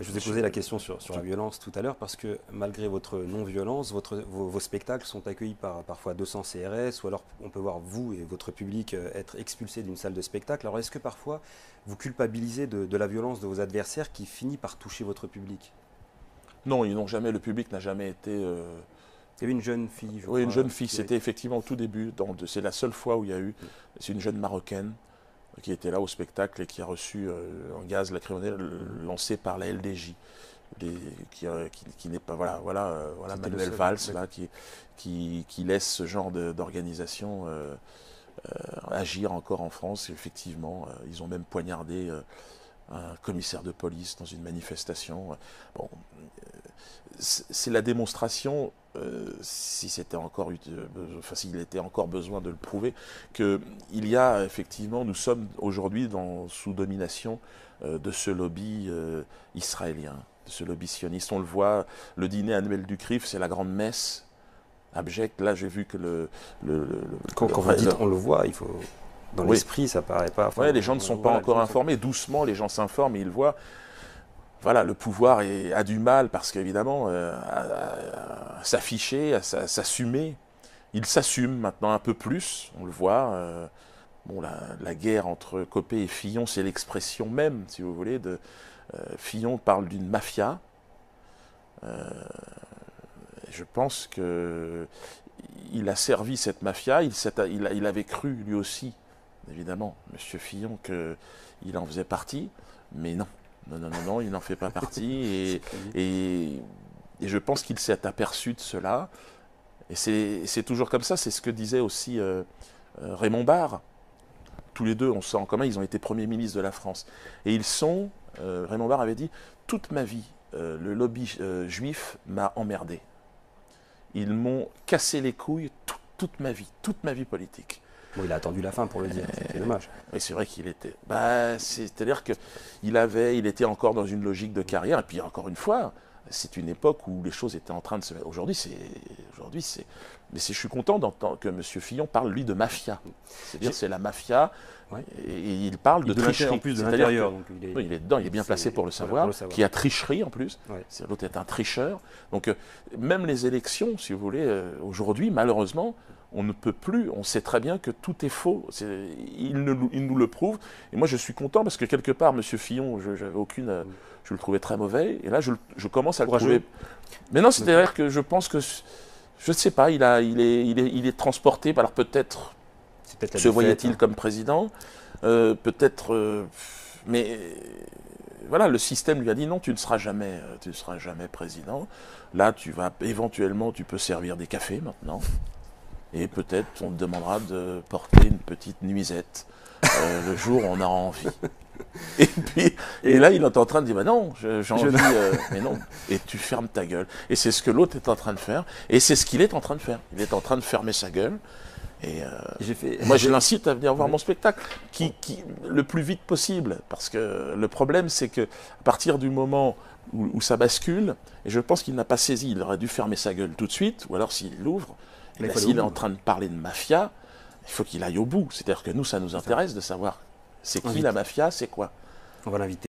Je vous ai posé la question sur la violence tout à l'heure parce que malgré votre non-violence, vos spectacles sont accueillis par parfois 200 CRS ou alors on peut voir vous et votre public être expulsés d'une salle de spectacle. Alors est-ce que parfois vous culpabilisez de la violence de vos adversaires qui finit par toucher votre public? Non, ils n'ont jamais, le public n'a jamais été... Il y avait une jeune fille, je Oui, une crois, jeune fille, c'était effectivement au tout début, c'est la seule fois où il y a eu, c'est une jeune Marocaine qui était là au spectacle et qui a reçu un gaz lacrymogène lancé par la LDJ, qui n'est pas, voilà Manuel Valls, là, qui laisse ce genre d'organisation agir encore en France. Effectivement, ils ont même poignardé un commissaire de police dans une manifestation. Bon, c'est la démonstration, si c'était encore, enfin, s'il était encore besoin de le prouver, qu'il y a effectivement, nous sommes aujourd'hui sous domination de ce lobby israélien, de ce lobby sioniste. On le voit, le dîner annuel du CRIF, c'est la grande messe abjecte. Là, j'ai vu que quand vous dites on le voit, il faut... Dans l'esprit, ça paraît pas... Enfin, les gens ne sont pas encore informés. Doucement, les gens s'informent et ils voient. Voilà, le pouvoir a du mal parce qu'évidemment, à s'afficher, à s'assumer. Il s'assume maintenant un peu plus, on le voit. Bon, la guerre entre Copé et Fillon, c'est l'expression même, si vous voulez. Fillon parle d'une mafia. Je pense qu'il a servi cette mafia. Il avait cru, lui aussi, évidemment, M. Fillon, qu'il en faisait partie, mais non. Non, il n'en fait pas partie. Et je pense qu'il s'est aperçu de cela. Et c'est toujours comme ça. C'est ce que disait aussi Raymond Barre. Tous les deux, on sait en commun, ils ont été premiers ministres de la France. Et ils sont, Raymond Barre avait dit, toute ma vie, le lobby juif m'a emmerdé. Ils m'ont cassé les couilles toute ma vie politique. Bon, il a attendu la fin pour le dire, c'est dommage. Oui, c'est vrai qu'il était... c'est-à-dire qu'il était encore dans une logique de carrière. Et puis, encore une fois, c'est une époque où les choses étaient en train de se... Aujourd'hui, c'est... Mais je suis content d'entendre que M. Fillon parle, lui, de mafia. C'est-à-dire c'est la mafia, ouais. Et il parle de tricherie. En plus de l'intérieur. Oui, il est dedans, il est bien placé pour le savoir, qui a tricherie en plus. Ouais. L'autre est un tricheur. Donc, même les élections, si vous voulez, aujourd'hui, malheureusement... On ne peut plus, on sait très bien que tout est faux. Il nous le prouve. Et moi, je suis content parce que quelque part, M. Fillon, je le trouvais très mauvais. Et là, je commence à le trouver. Mais non, c'est-à-dire que je pense que, je ne sais pas, il est transporté. Alors peut-être se voyait-il comme président, peut-être, mais voilà, le système lui a dit non, tu ne seras jamais président. Là, éventuellement, tu peux servir des cafés maintenant. Et peut-être on te demandera de porter une petite nuisette le jour où on aura envie. Et là, il est en train de dire, bah non, j'ai envie, mais non. Et tu fermes ta gueule. Et c'est ce que l'autre est en train de faire. Et c'est ce qu'il est en train de faire. Il est en train de fermer sa gueule. Et moi, je l'incite à venir voir mon spectacle, le plus vite possible. Parce que le problème, c'est qu'à partir du moment où ça bascule, et je pense qu'il n'a pas saisi, il aurait dû fermer sa gueule tout de suite, ou alors s'il l'ouvre, s'il est en train de parler de mafia, il faut qu'il aille au bout. C'est-à-dire que nous, ça nous intéresse de savoir c'est qui la mafia, c'est quoi. On va l'inviter.